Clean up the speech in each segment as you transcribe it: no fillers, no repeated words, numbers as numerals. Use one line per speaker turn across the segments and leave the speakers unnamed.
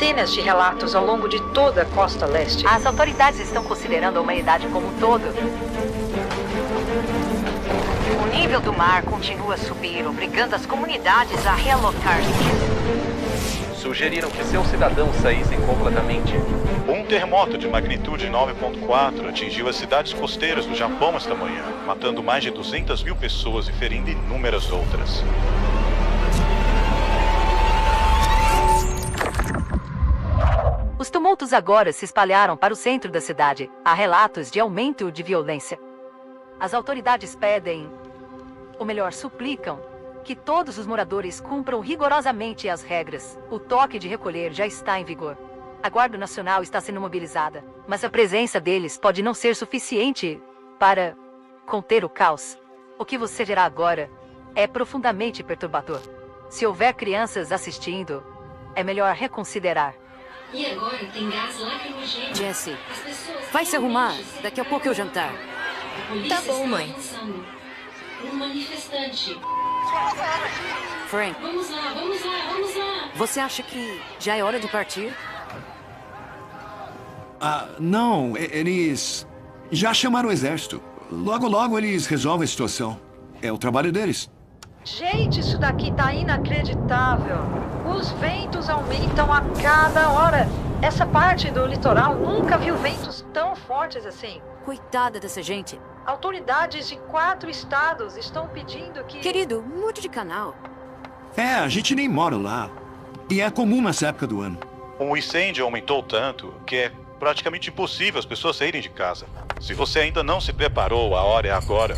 centenas de relatos ao longo de toda a costa leste.
As autoridades estão considerando a humanidade como um todo. O nível do mar continua a subir, obrigando as comunidades a realocar-se.
Sugeriram que seus cidadãos saíssem completamente.
Um terremoto de magnitude 9.4 atingiu as cidades costeiras do Japão esta manhã, matando mais de 200 mil pessoas e ferindo inúmeras outras.
Os tumultos agora se espalharam para o centro da cidade. Há relatos de aumento de violência. As autoridades pedem, ou melhor, suplicam, que todos os moradores cumpram rigorosamente as regras. O toque de recolher já está em vigor. A Guarda Nacional está sendo mobilizada, mas a presença deles pode não ser suficiente para conter o caos. O que você verá agora é profundamente perturbador. Se houver crianças assistindo, é melhor reconsiderar.
E agora tem gás lacrimogêneo.
Jesse, vai se arrumar. Daqui a pouco é o jantar.
Tá bom, mãe. Um manifestante.
Frank,
Vamos lá, vamos lá, vamos lá.
você acha que já é hora de partir?
Não, eles já chamaram o exército. Logo, logo eles resolvem a situação. É o trabalho deles.
Gente, isso daqui tá inacreditável. Os ventos aumentam a cada hora. Essa parte do litoral nunca viu ventos tão fortes assim.
Coitada dessa gente.
Autoridades de 4 estados estão pedindo que...
Querido, mude de canal.
A gente nem mora lá. E é comum nessa época do ano.
O incêndio aumentou tanto que é praticamente impossível as pessoas saírem de casa. Se você ainda não se preparou, a hora é agora.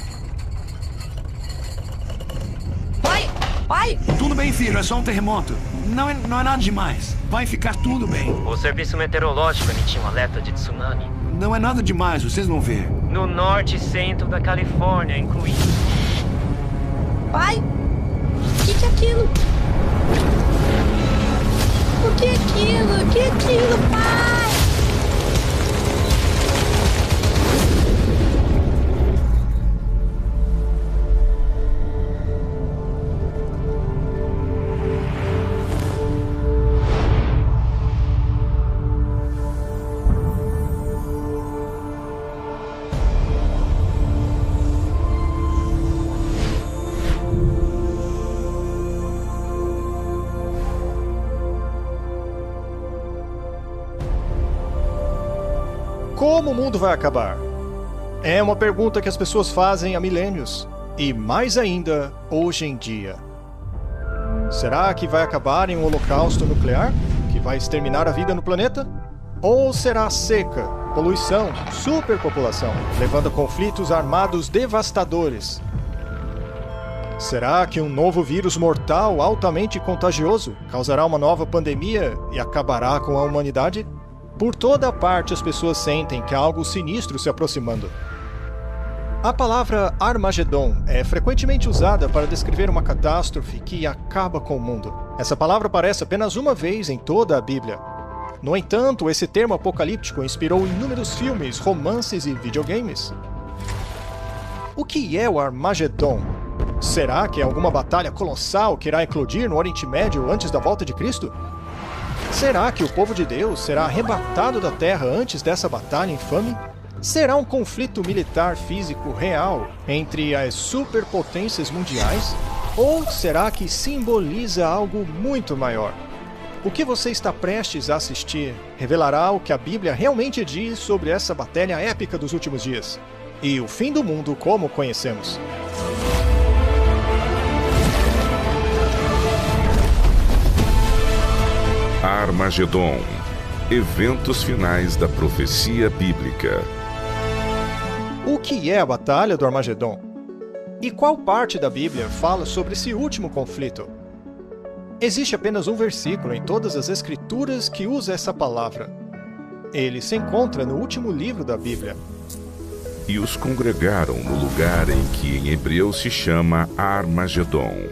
Pai!
Tudo bem, filho, é só um terremoto. Não é nada demais. Vai ficar tudo bem.
O serviço meteorológico emitiu um alerta de tsunami.
Não é nada demais, vocês vão ver.
No norte e centro da Califórnia, incluindo...
Pai? O que é aquilo? O que é aquilo? O que é aquilo, pai?
Como o mundo vai acabar? É uma pergunta que as pessoas fazem há milênios, e mais ainda hoje em dia. Será que vai acabar em um holocausto nuclear, que vai exterminar a vida no planeta? Ou será seca, poluição, superpopulação, levando a conflitos armados devastadores? Será que um novo vírus mortal altamente contagioso causará uma nova pandemia e acabará com a humanidade? Por toda parte as pessoas sentem que há algo sinistro se aproximando. A palavra Armagedon é frequentemente usada para descrever uma catástrofe que acaba com o mundo. Essa palavra aparece apenas uma vez em toda a Bíblia. No entanto, esse termo apocalíptico inspirou inúmeros filmes, romances e videogames. O que é o Armagedon? Será que é alguma batalha colossal que irá eclodir no Oriente Médio antes da volta de Cristo? Será que o povo de Deus será arrebatado da terra antes dessa batalha infame? Será um conflito militar físico real entre as superpotências mundiais? Ou será que simboliza algo muito maior? O que você está prestes a assistir revelará o que a Bíblia realmente diz sobre essa batalha épica dos últimos dias e o fim do mundo como o conhecemos.
Armagedon. Eventos finais da profecia bíblica.
O que é a Batalha do Armagedon? E qual parte da Bíblia fala sobre esse último conflito? Existe apenas um versículo em todas as Escrituras que usa essa palavra. Ele se encontra no último livro da Bíblia.
E os congregaram no lugar em que em hebreu se chama Armagedon.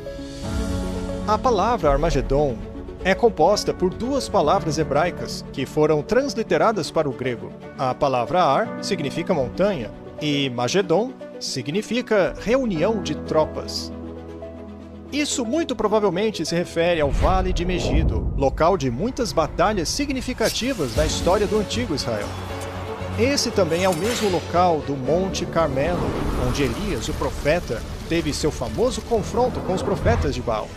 A palavra Armagedon é composta por duas palavras hebraicas que foram transliteradas para o grego. A palavra Ar significa montanha e Magedon significa reunião de tropas. Isso muito provavelmente se refere ao Vale de Megido, local de muitas batalhas significativas na história do antigo Israel. Esse também é o mesmo local do Monte Carmelo, onde Elias, o profeta, teve seu famoso confronto com os profetas de Baal.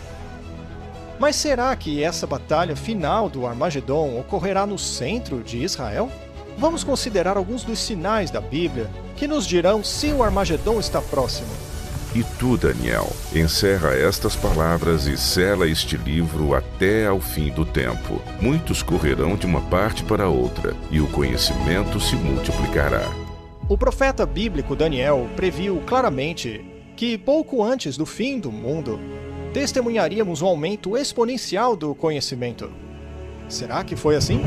Mas será que essa batalha final do Armagedon ocorrerá no centro de Israel? Vamos considerar alguns dos sinais da Bíblia que nos dirão se o Armagedon está próximo.
E tu, Daniel, encerra estas palavras e sela este livro até ao fim do tempo. Muitos correrão de uma parte para outra, e o conhecimento se multiplicará.
O profeta bíblico Daniel previu claramente que pouco antes do fim do mundo, testemunharíamos um aumento exponencial do conhecimento. Será que foi assim?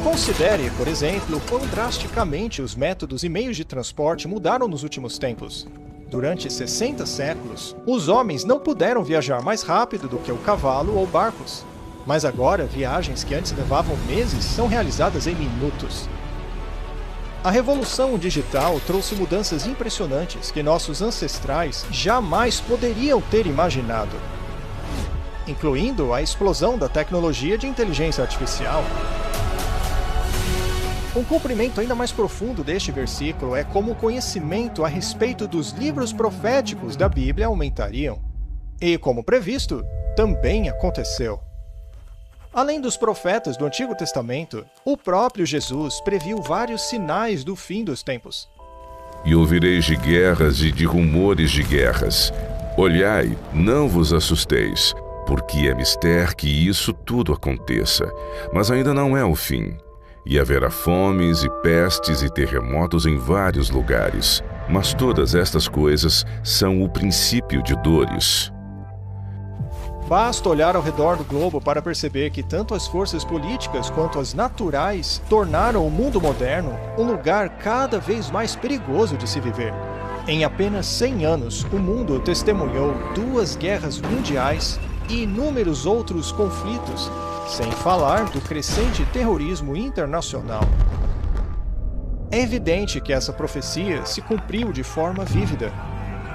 Considere, por exemplo, quão drasticamente os métodos e meios de transporte mudaram nos últimos tempos. Durante 60 séculos, os homens não puderam viajar mais rápido do que o cavalo ou barcos. Mas agora, viagens que antes levavam meses são realizadas em minutos. A revolução digital trouxe mudanças impressionantes que nossos ancestrais jamais poderiam ter imaginado, incluindo a explosão da tecnologia de inteligência artificial. Um cumprimento ainda mais profundo deste versículo é como o conhecimento a respeito dos livros proféticos da Bíblia aumentariam. E, como previsto, também aconteceu. Além dos profetas do Antigo Testamento, o próprio Jesus previu vários sinais do fim dos tempos.
E ouvireis de guerras e de rumores de guerras. Olhai, não vos assusteis, porque é mister que isso tudo aconteça, mas ainda não é o fim. E haverá fomes e pestes e terremotos em vários lugares. Mas todas estas coisas são o princípio de dores.
Basta olhar ao redor do globo para perceber que tanto as forças políticas quanto as naturais tornaram o mundo moderno um lugar cada vez mais perigoso de se viver. Em apenas 100 anos, o mundo testemunhou 2 guerras mundiais e inúmeros outros conflitos, sem falar do crescente terrorismo internacional. É evidente que essa profecia se cumpriu de forma vívida.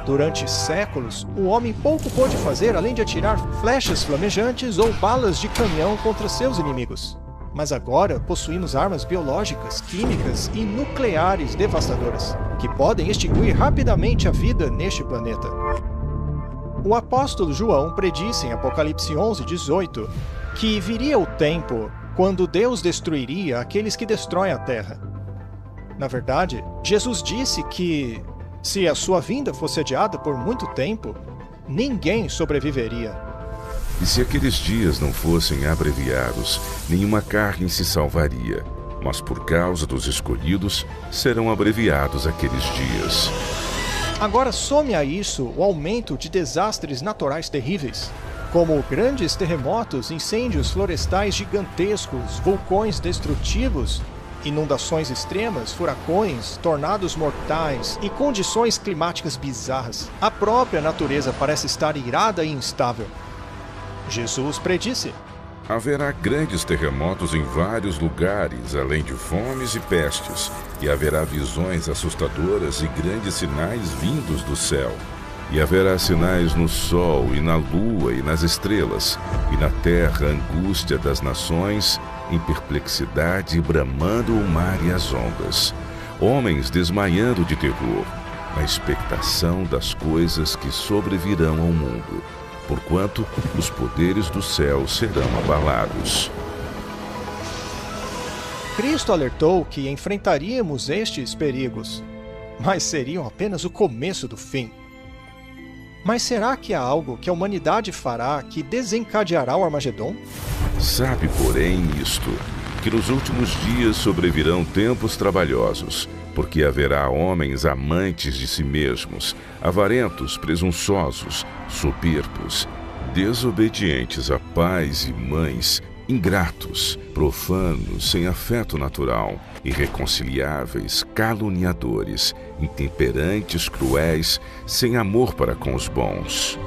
Durante séculos, o homem pouco pôde fazer além de atirar flechas flamejantes ou balas de canhão contra seus inimigos. Mas agora possuímos armas biológicas, químicas e nucleares devastadoras, que podem extinguir rapidamente a vida neste planeta. O apóstolo João predisse em Apocalipse 11:18 que viria o tempo quando Deus destruiria aqueles que destroem a terra. Na verdade, Jesus disse que, se a sua vinda fosse adiada por muito tempo, ninguém sobreviveria.
E se aqueles dias não fossem abreviados, nenhuma carne se salvaria. Mas por causa dos escolhidos, serão abreviados aqueles dias.
Agora some a isso o aumento de desastres naturais terríveis, como grandes terremotos, incêndios florestais gigantescos, vulcões destrutivos, inundações extremas, furacões, tornados mortais e condições climáticas bizarras. A própria natureza parece estar irada e instável. Jesus predisse:
haverá grandes terremotos em vários lugares, além de fomes e pestes, e haverá visões assustadoras e grandes sinais vindos do céu. E haverá sinais no sol e na lua e nas estrelas, e na terra angústia das nações, em perplexidade bramando o mar e as ondas. Homens desmaiando de terror, na expectação das coisas que sobrevirão ao mundo, porquanto os poderes do céu serão abalados.
Cristo alertou que enfrentaríamos estes perigos, mas seriam apenas o começo do fim. Mas será que há algo que a humanidade fará que desencadeará o Armagedon?
Sabe, porém, isto, que nos últimos dias sobrevirão tempos trabalhosos, porque haverá homens amantes de si mesmos, avarentos, presunçosos, soberbos, desobedientes a pais e mães, ingratos, profanos, sem afeto natural, irreconciliáveis, caluniadores, intemperantes, cruéis, sem amor para com os bons.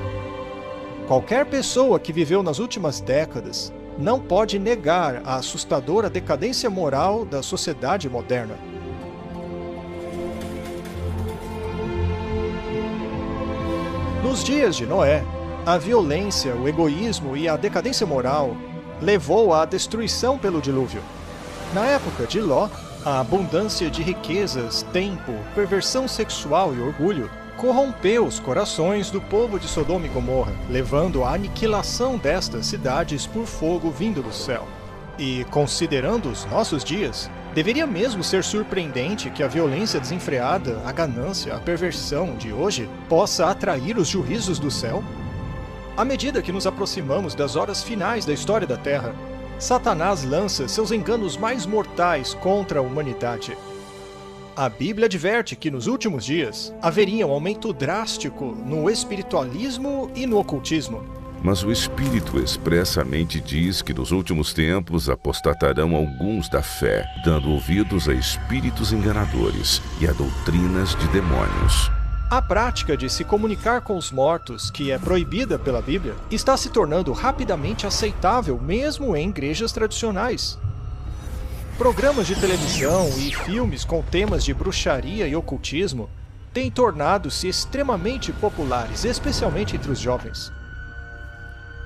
Qualquer pessoa que viveu nas últimas décadas não pode negar a assustadora decadência moral da sociedade moderna. Nos dias de Noé, a violência, o egoísmo e a decadência moral levou à destruição pelo dilúvio. Na época de Ló, a abundância de riquezas, tempo, perversão sexual e orgulho corrompeu os corações do povo de Sodoma e Gomorra, levando à aniquilação destas cidades por fogo vindo do céu. E, considerando os nossos dias, deveria mesmo ser surpreendente que a violência desenfreada, a ganância, a perversão de hoje possa atrair os juízos do céu? À medida que nos aproximamos das horas finais da história da Terra, Satanás lança seus enganos mais mortais contra a humanidade. A Bíblia adverte que nos últimos dias haveria um aumento drástico no espiritualismo e no ocultismo.
Mas o Espírito expressamente diz que nos últimos tempos apostatarão alguns da fé, dando ouvidos a espíritos enganadores e a doutrinas de demônios.
A prática de se comunicar com os mortos, que é proibida pela Bíblia, está se tornando rapidamente aceitável mesmo em igrejas tradicionais. Programas de televisão e filmes com temas de bruxaria e ocultismo têm tornado-se extremamente populares, especialmente entre os jovens.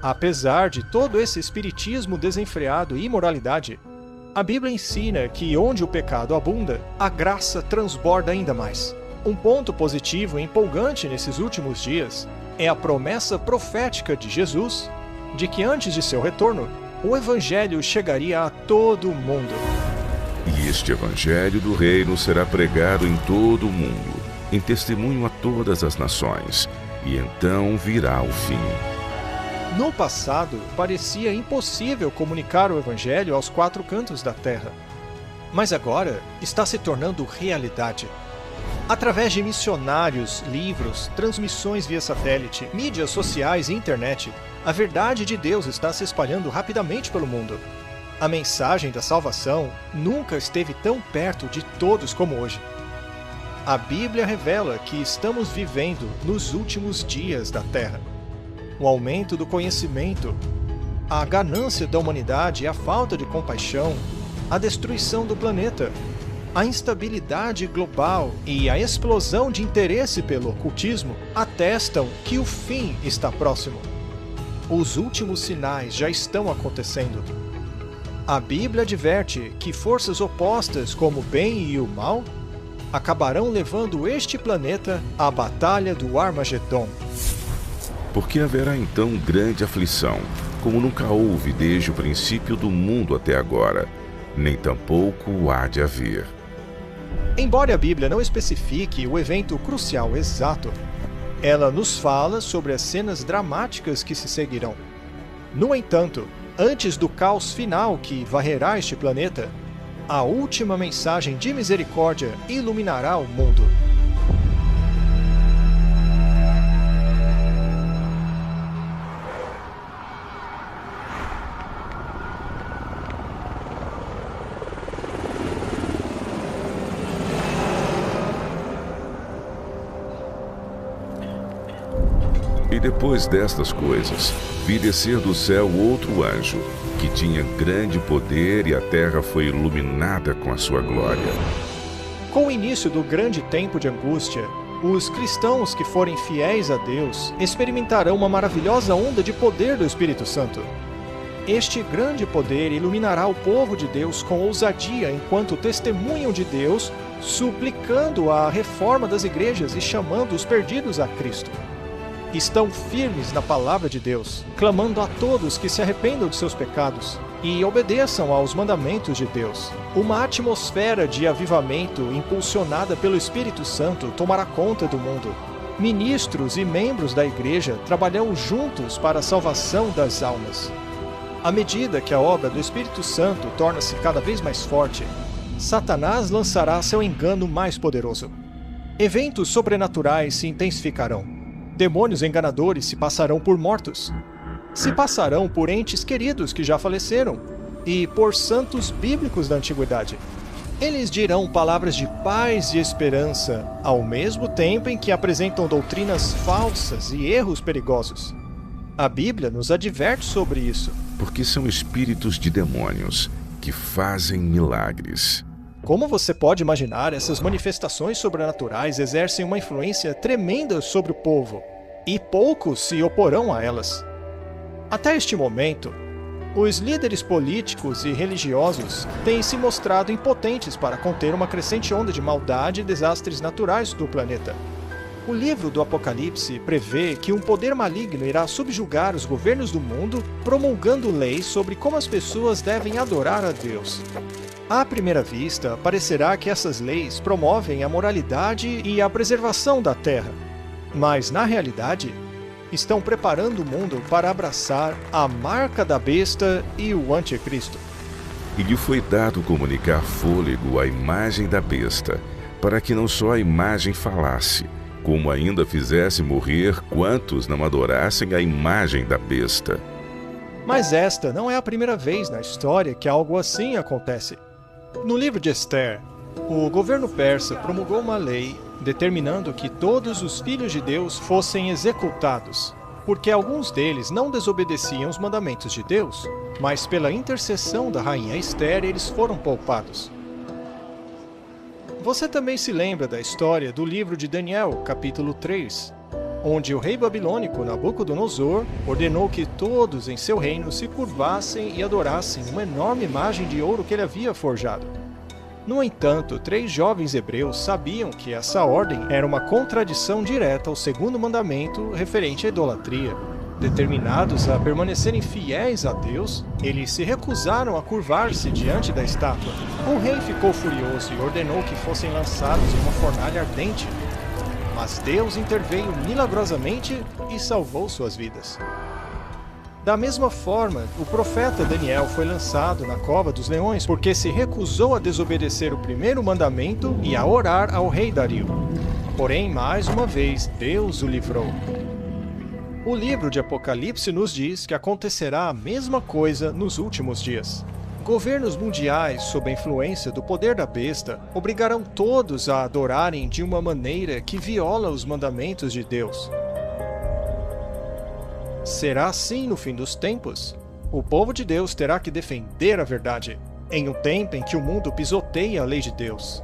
Apesar de todo esse espiritismo desenfreado e imoralidade, a Bíblia ensina que onde o pecado abunda, a graça transborda ainda mais. Um ponto positivo e empolgante nesses últimos dias é a promessa profética de Jesus de que antes de seu retorno, o Evangelho chegaria a todo o mundo.
E este Evangelho do Reino será pregado em todo o mundo, em testemunho a todas as nações, e então virá o fim.
No passado, parecia impossível comunicar o Evangelho aos quatro cantos da terra. Mas agora está se tornando realidade. Através de missionários, livros, transmissões via satélite, mídias sociais e internet, a verdade de Deus está se espalhando rapidamente pelo mundo. A mensagem da salvação nunca esteve tão perto de todos como hoje. A Bíblia revela que estamos vivendo nos últimos dias da Terra. O aumento do conhecimento, a ganância da humanidade e a falta de compaixão, a destruição do planeta, a instabilidade global e a explosão de interesse pelo ocultismo atestam que o fim está próximo. Os últimos sinais já estão acontecendo. A Bíblia adverte que forças opostas como o bem e o mal acabarão levando este planeta à batalha do Armagedon.
Porque haverá então grande aflição, como nunca houve desde o princípio do mundo até agora, nem tampouco há de haver.
Embora a Bíblia não especifique o evento crucial exato, ela nos fala sobre as cenas dramáticas que se seguirão. No entanto, antes do caos final que varrerá este planeta, a última mensagem de misericórdia iluminará o mundo.
E depois destas coisas, vi descer do céu outro anjo, que tinha grande poder e a terra foi iluminada com a sua glória.
Com o início do grande tempo de angústia, os cristãos que forem fiéis a Deus experimentarão uma maravilhosa onda de poder do Espírito Santo. Este grande poder iluminará o povo de Deus com ousadia enquanto testemunham de Deus, suplicando a reforma das igrejas e chamando os perdidos a Cristo. Estão firmes na palavra de Deus, clamando a todos que se arrependam de seus pecados e obedeçam aos mandamentos de Deus. Uma atmosfera de avivamento impulsionada pelo Espírito Santo tomará conta do mundo. Ministros e membros da igreja trabalharão juntos para a salvação das almas. À medida que a obra do Espírito Santo torna-se cada vez mais forte, Satanás lançará seu engano mais poderoso. Eventos sobrenaturais se intensificarão. Demônios enganadores se passarão por mortos. Se passarão por entes queridos que já faleceram e por santos bíblicos da antiguidade. Eles dirão palavras de paz e esperança, ao mesmo tempo em que apresentam doutrinas falsas e erros perigosos. A Bíblia nos adverte sobre isso.
Porque são espíritos de demônios que fazem milagres.
Como você pode imaginar, essas manifestações sobrenaturais exercem uma influência tremenda sobre o povo, e poucos se oporão a elas. Até este momento, os líderes políticos e religiosos têm se mostrado impotentes para conter uma crescente onda de maldade e desastres naturais do planeta. O livro do Apocalipse prevê que um poder maligno irá subjugar os governos do mundo, promulgando leis sobre como as pessoas devem adorar a Deus. À primeira vista, parecerá que essas leis promovem a moralidade e a preservação da Terra. Mas, na realidade, estão preparando o mundo para abraçar a marca da besta e o anticristo.
E lhe foi dado comunicar fôlego à imagem da besta, para que não só a imagem falasse, como ainda fizesse morrer quantos não adorassem a imagem da besta.
Mas esta não é a primeira vez na história que algo assim acontece. No livro de Esther, o governo persa promulgou uma lei determinando que todos os filhos de Deus fossem executados, porque alguns deles não desobedeciam os mandamentos de Deus, mas pela intercessão da rainha Esther eles foram poupados. Você também se lembra da história do livro de Daniel, capítulo 3, onde o rei babilônico Nabucodonosor ordenou que todos em seu reino se curvassem e adorassem uma enorme imagem de ouro que ele havia forjado. No entanto, 3 jovens hebreus sabiam que essa ordem era uma contradição direta ao segundo mandamento referente à idolatria. Determinados a permanecerem fiéis a Deus, eles se recusaram a curvar-se diante da estátua. O rei ficou furioso e ordenou que fossem lançados em uma fornalha ardente. Mas Deus interveio milagrosamente e salvou suas vidas. Da mesma forma, o profeta Daniel foi lançado na cova dos leões porque se recusou a desobedecer o primeiro mandamento e a orar ao rei Dario. Porém, mais uma vez, Deus o livrou. O livro de Apocalipse nos diz que acontecerá a mesma coisa nos últimos dias. Governos mundiais, sob a influência do poder da besta, obrigarão todos a adorarem de uma maneira que viola os mandamentos de Deus. Será assim no fim dos tempos? O povo de Deus terá que defender a verdade, em um tempo em que o mundo pisoteia a lei de Deus.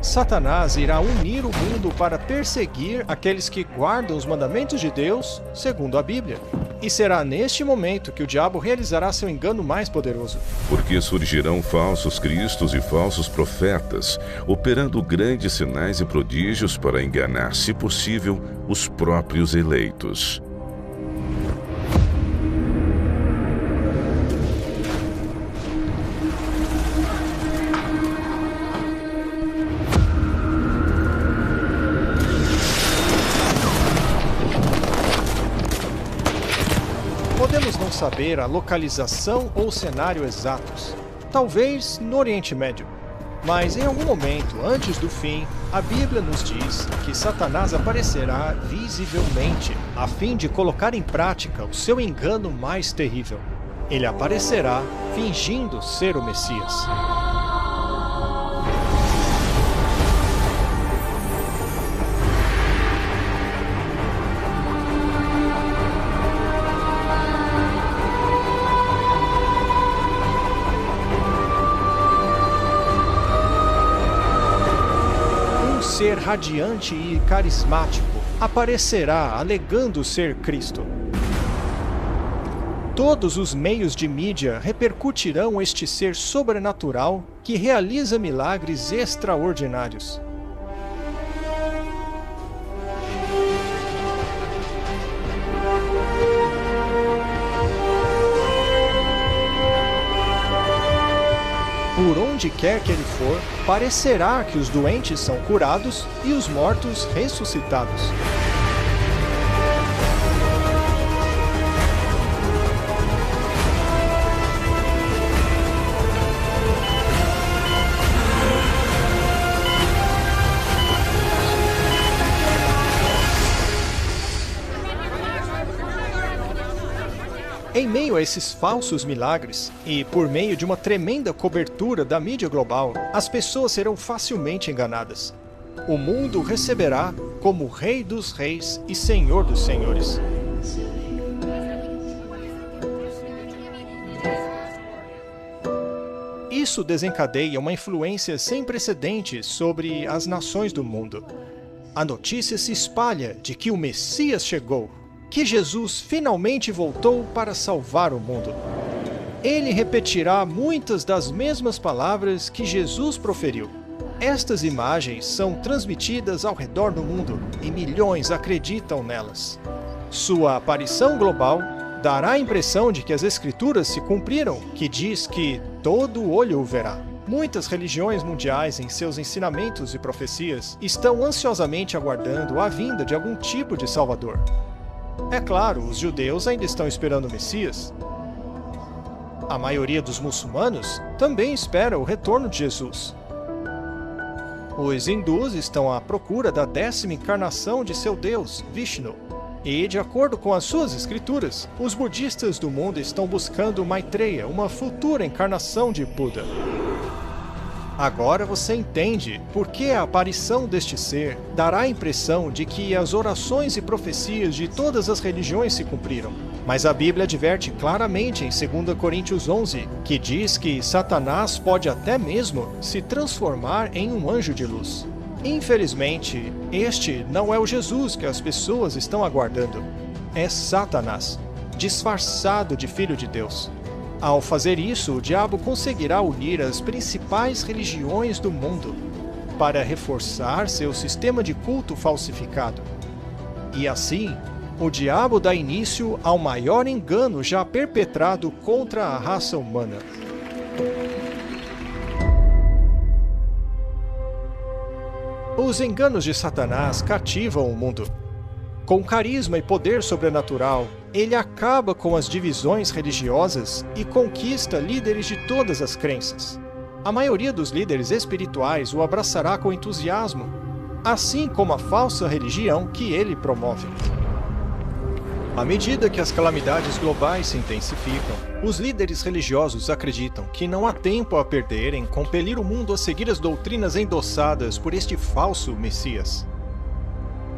Satanás irá unir o mundo para perseguir aqueles que guardam os mandamentos de Deus, segundo a Bíblia. E será neste momento que o diabo realizará seu engano mais poderoso.
Porque surgirão falsos cristos e falsos profetas, operando grandes sinais e prodígios para enganar, se possível, os próprios eleitos.
Podemos não saber a localização ou cenário exatos, talvez no Oriente Médio. Mas em algum momento, antes do fim, a Bíblia nos diz que Satanás aparecerá visivelmente, a fim de colocar em prática o seu engano mais terrível. Ele aparecerá fingindo ser o Messias. Ser radiante e carismático aparecerá alegando ser Cristo. Todos os meios de mídia repercutirão este ser sobrenatural que realiza milagres extraordinários. Por onde quer que ele for, parecerá que os doentes são curados e os mortos ressuscitados. Em meio a esses falsos milagres, e por meio de uma tremenda cobertura da mídia global, as pessoas serão facilmente enganadas. O mundo receberá como Rei dos Reis e Senhor dos Senhores. Isso desencadeia uma influência sem precedentes sobre as nações do mundo. A notícia se espalha de que o Messias chegou, que Jesus finalmente voltou para salvar o mundo. Ele repetirá muitas das mesmas palavras que Jesus proferiu. Estas imagens são transmitidas ao redor do mundo e milhões acreditam nelas. Sua aparição global dará a impressão de que as Escrituras se cumpriram, que diz que todo olho o verá. Muitas religiões mundiais, em seus ensinamentos e profecias, estão ansiosamente aguardando a vinda de algum tipo de Salvador. É claro, os judeus ainda estão esperando o Messias. A maioria dos muçulmanos também espera o retorno de Jesus. Os hindus estão à procura da 10ª encarnação de seu Deus, Vishnu. E, de acordo com as suas escrituras, os budistas do mundo estão buscando Maitreya, uma futura encarnação de Buda. Agora você entende por que a aparição deste ser dará a impressão de que as orações e profecias de todas as religiões se cumpriram. Mas a Bíblia adverte claramente em 2 Coríntios 11, que diz que Satanás pode até mesmo se transformar em um anjo de luz. Infelizmente, este não é o Jesus que as pessoas estão aguardando. É Satanás, disfarçado de Filho de Deus. Ao fazer isso, o diabo conseguirá unir as principais religiões do mundo para reforçar seu sistema de culto falsificado. E assim, o diabo dá início ao maior engano já perpetrado contra a raça humana. Os enganos de Satanás cativam o mundo. Com carisma e poder sobrenatural, ele acaba com as divisões religiosas e conquista líderes de todas as crenças. A maioria dos líderes espirituais o abraçará com entusiasmo, assim como a falsa religião que ele promove. À medida que as calamidades globais se intensificam, os líderes religiosos acreditam que não há tempo a perder em compelir o mundo a seguir as doutrinas endossadas por este falso Messias.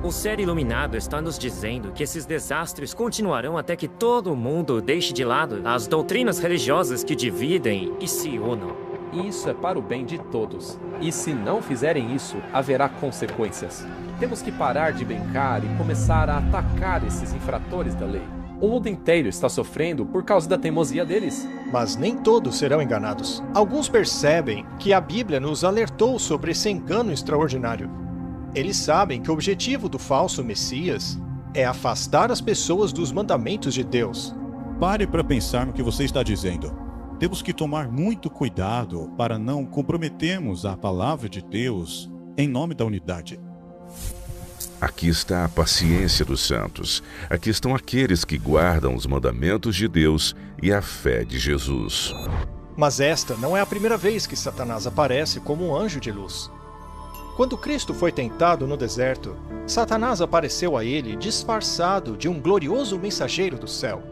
O ser iluminado está nos dizendo que esses desastres continuarão até que todo mundo deixe de lado as doutrinas religiosas que dividem e se unam.
Isso é para o bem de todos. E se não fizerem isso, haverá consequências. Temos que parar de brincar e começar a atacar esses infratores da lei. O mundo inteiro está sofrendo por causa da teimosia deles.
Mas nem todos serão enganados. Alguns percebem que a Bíblia nos alertou sobre esse engano extraordinário. Eles sabem que o objetivo do falso Messias é afastar as pessoas dos mandamentos de Deus.
Pare para pensar no que você está dizendo. Temos que tomar muito cuidado para não comprometermos a palavra de Deus em nome da unidade.
Aqui está a paciência dos santos. Aqui estão aqueles que guardam os mandamentos de Deus e a fé de Jesus.
Mas esta não é a primeira vez que Satanás aparece como um anjo de luz. Quando Cristo foi tentado no deserto, Satanás apareceu a ele disfarçado de um glorioso mensageiro do céu.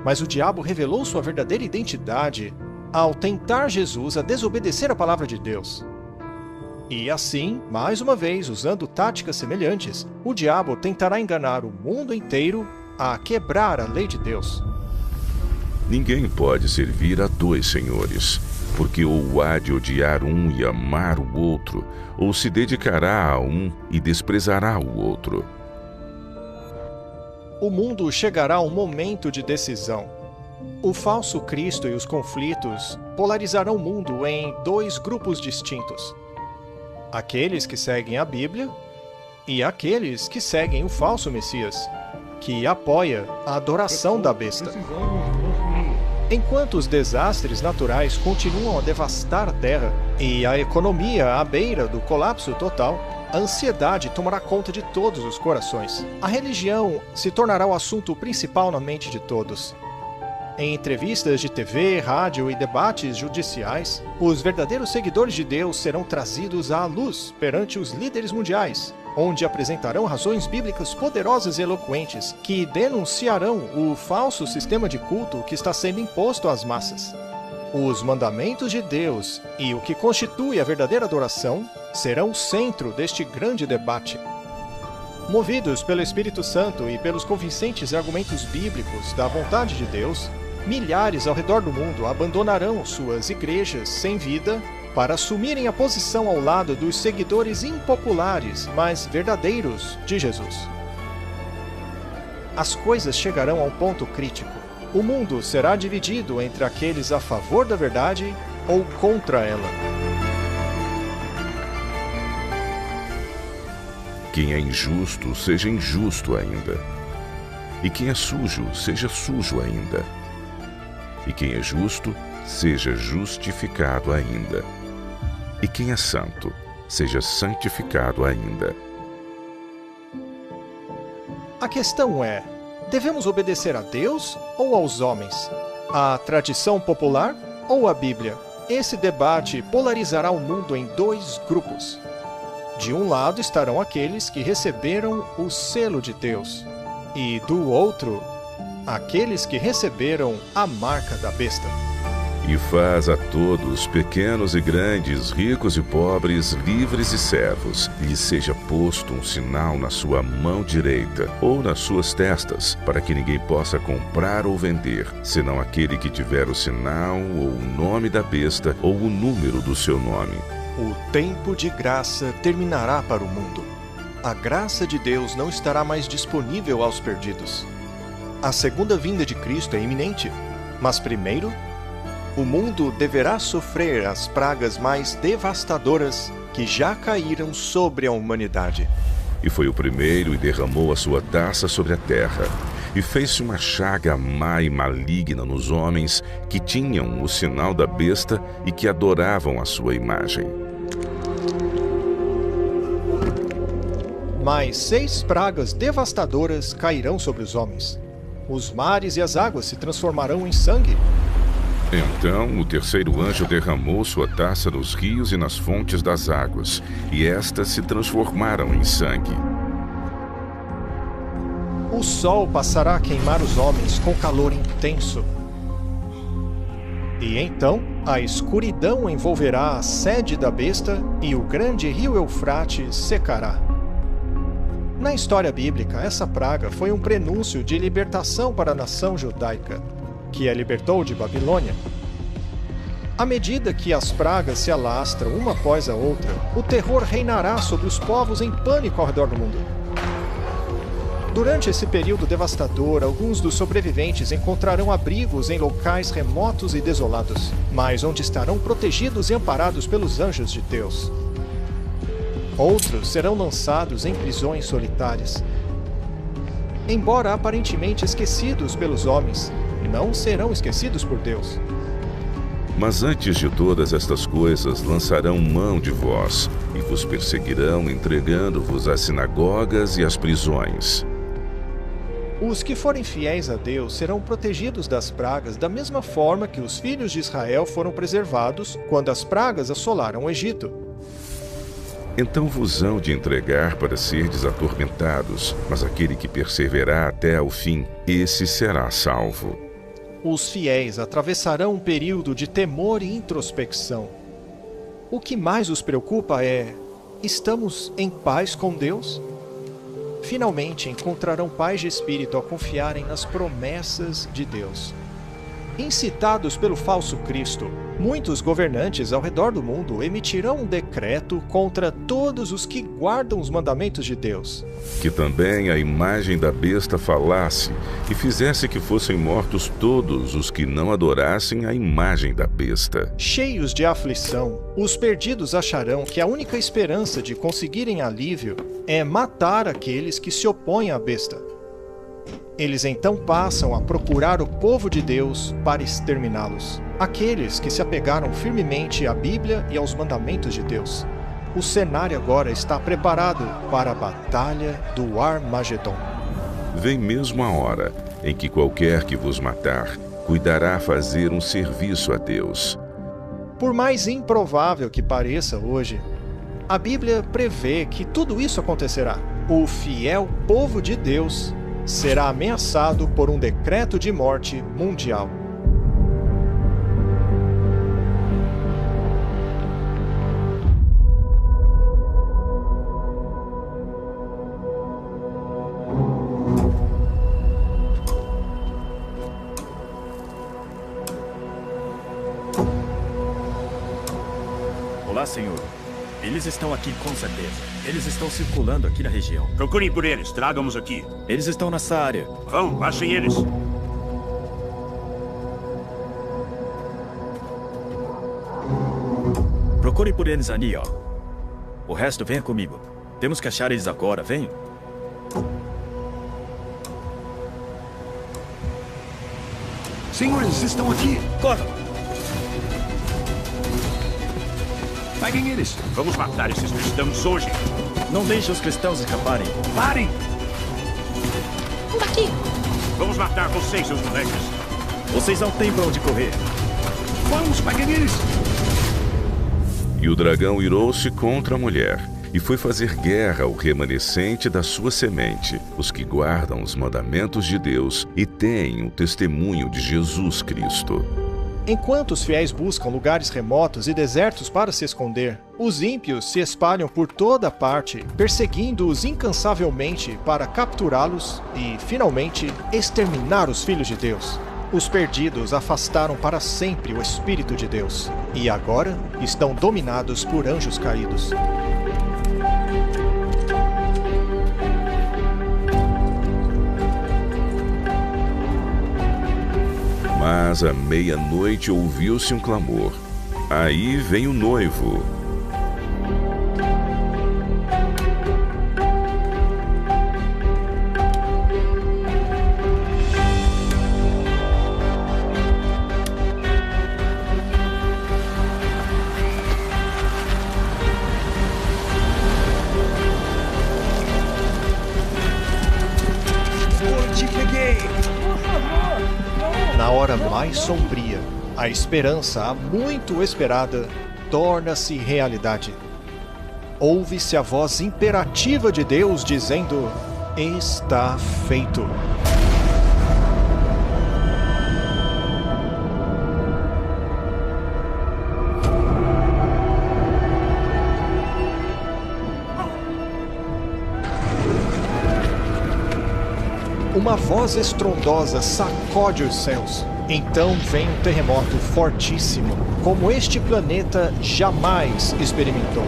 Mas o diabo revelou sua verdadeira identidade ao tentar Jesus a desobedecer a palavra de Deus. E assim, mais uma vez, usando táticas semelhantes, o diabo tentará enganar o mundo inteiro a quebrar a lei de Deus.
Ninguém pode servir a dois senhores, porque ou há de odiar um e amar o outro, ou se dedicará a um e desprezará o outro.
O mundo chegará a um momento de decisão. O falso Cristo e os conflitos polarizarão o mundo em dois grupos distintos. Aqueles que seguem a Bíblia e aqueles que seguem o falso Messias, que apoia a adoração da besta. Enquanto os desastres naturais continuam a devastar a Terra e a economia à beira do colapso total, a ansiedade tomará conta de todos os corações. A religião se tornará o assunto principal na mente de todos. Em entrevistas de TV, rádio e debates judiciais, os verdadeiros seguidores de Deus serão trazidos à luz perante os líderes mundiais, onde apresentarão razões bíblicas poderosas e eloquentes que denunciarão o falso sistema de culto que está sendo imposto às massas. Os mandamentos de Deus e o que constitui a verdadeira adoração serão o centro deste grande debate. Movidos pelo Espírito Santo e pelos convincentes argumentos bíblicos da vontade de Deus, Milhares ao redor do mundo abandonarão suas igrejas sem vida para assumirem a posição ao lado dos seguidores impopulares, mas verdadeiros de Jesus. As coisas chegarão a um ponto crítico. O mundo será dividido entre aqueles a favor da verdade ou contra ela.
Quem é injusto, seja injusto ainda. E quem é sujo, seja sujo ainda. E quem é justo, seja justificado ainda. E quem é santo, seja santificado ainda.
A questão é, devemos obedecer a Deus ou aos homens? A tradição popular ou a Bíblia? Esse debate polarizará o mundo em dois grupos. De um lado estarão aqueles que receberam o selo de Deus, e do outro, aqueles que receberam a marca da besta.
E faz a todos, pequenos e grandes, ricos e pobres, livres e servos, lhes seja posto um sinal na sua mão direita ou nas suas testas, para que ninguém possa comprar ou vender, senão aquele que tiver o sinal ou o nome da besta ou o número do seu nome.
O tempo de graça terminará para o mundo. A graça de Deus não estará mais disponível aos perdidos. A segunda vinda de Cristo é iminente, mas primeiro, o mundo deverá sofrer as pragas mais devastadoras que já caíram sobre a humanidade.
E foi o primeiro e derramou a sua taça sobre a terra, e fez-se uma chaga má e maligna nos homens que tinham o sinal da besta e que adoravam a sua imagem.
Mais 6 pragas devastadoras cairão sobre os homens. Os mares e as águas se transformarão em sangue.
Então o terceiro anjo derramou sua taça nos rios e nas fontes das águas, e estas se transformaram em sangue.
O sol passará a queimar os homens com calor intenso. E então a escuridão envolverá a sede da besta e o grande rio Eufrates secará. Na história bíblica, essa praga foi um prenúncio de libertação para a nação judaica, que a libertou de Babilônia. À medida que as pragas se alastram uma após a outra, o terror reinará sobre os povos em pânico ao redor do mundo. Durante esse período devastador, alguns dos sobreviventes encontrarão abrigos em locais remotos e desolados, mas onde estarão protegidos e amparados pelos anjos de Deus. Outros serão lançados em prisões solitárias. Embora aparentemente esquecidos pelos homens, não serão esquecidos por Deus.
Mas antes de todas estas coisas, lançarão mão de vós, e vos perseguirão, entregando-vos às sinagogas e às prisões.
Os que forem fiéis a Deus serão protegidos das pragas da mesma forma que os filhos de Israel foram preservados quando as pragas assolaram o Egito.
Então vos hão de entregar para serdes atormentados, mas aquele que perseverar até ao fim, esse será salvo.
Os fiéis atravessarão um período de temor e introspecção. O que mais os preocupa é: estamos em paz com Deus? Finalmente encontrarão paz de espírito ao confiarem nas promessas de Deus. Incitados pelo falso Cristo, muitos governantes ao redor do mundo emitirão um decreto contra todos os que guardam os mandamentos de Deus.
Que também a imagem da besta falasse e fizesse que fossem mortos todos os que não adorassem a imagem da besta.
Cheios de aflição, os perdidos acharão que a única esperança de conseguirem alívio é matar aqueles que se opõem à besta. Eles então passam a procurar o povo de Deus para exterminá-los, aqueles que se apegaram firmemente à Bíblia e aos mandamentos de Deus. O cenário agora está preparado para a batalha do Armagedon.
Vem mesmo a hora em que qualquer que vos matar cuidará fazer um serviço a Deus.
Por mais improvável que pareça hoje, a Bíblia prevê que tudo isso acontecerá. O fiel povo de Deus será ameaçado por um decreto de morte mundial.
senhor. Eles estão aqui com certeza. Eles estão circulando aqui na região.
Procurem por eles, tragam-os aqui.
Eles estão nessa área.
Vão, achem eles.
Procurem por eles ali, ó. O resto venha comigo. Temos que achar eles agora, venham.
Senhores, estão aqui.
Corram!
Peguem eles.
Vamos matar esses cristãos hoje.
Não deixem os cristãos escaparem.
Parem!
Daqui!
Vamos matar vocês, seus moleques.
Vocês não têm pra onde correr.
Vamos, peguem eles.
E o dragão irou-se contra a mulher, e foi fazer guerra ao remanescente da sua semente, os que guardam os mandamentos de Deus e têm o testemunho de Jesus Cristo.
Enquanto os fiéis buscam lugares remotos e desertos para se esconder, os ímpios se espalham por toda parte, perseguindo-os incansavelmente para capturá-los e, finalmente, exterminar os filhos de Deus. Os perdidos afastaram para sempre o Espírito de Deus, e agora estão dominados por anjos caídos.
Mas à meia-noite ouviu-se um clamor. Aí vem o noivo.
Na hora mais sombria, a esperança há muito esperada torna-se realidade. Ouve-se a voz imperativa de Deus dizendo: está feito. Uma voz estrondosa sacode os céus. Então vem um terremoto fortíssimo, como este planeta jamais experimentou.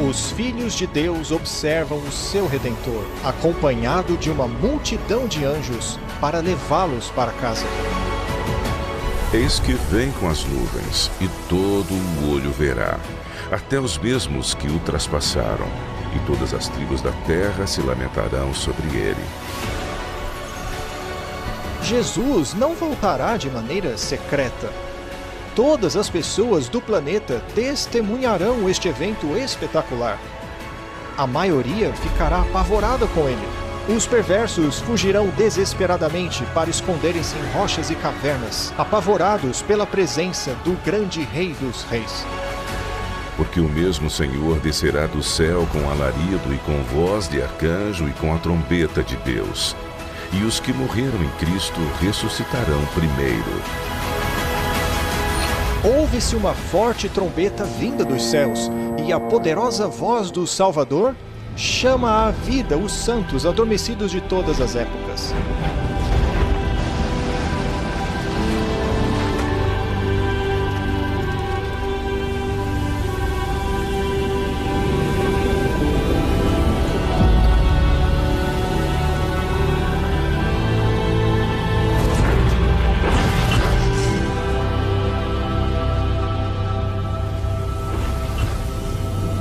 Os filhos de Deus observam o seu Redentor, acompanhado de uma multidão de anjos, para levá-los para casa.
Eis que vem com as nuvens, e todo o olho verá, até os mesmos que o traspassaram, e todas as tribos da terra se lamentarão sobre ele.
Jesus não voltará de maneira secreta. Todas as pessoas do planeta testemunharão este evento espetacular. A maioria ficará apavorada com ele. Os perversos fugirão desesperadamente para esconderem-se em rochas e cavernas, apavorados pela presença do grande Rei dos Reis.
Porque o mesmo Senhor descerá do céu com alarido e com voz de arcanjo e com a trombeta de Deus. E os que morreram em Cristo ressuscitarão primeiro.
Ouve-se uma forte trombeta vinda dos céus, e a poderosa voz do Salvador chama à vida os santos adormecidos de todas as épocas.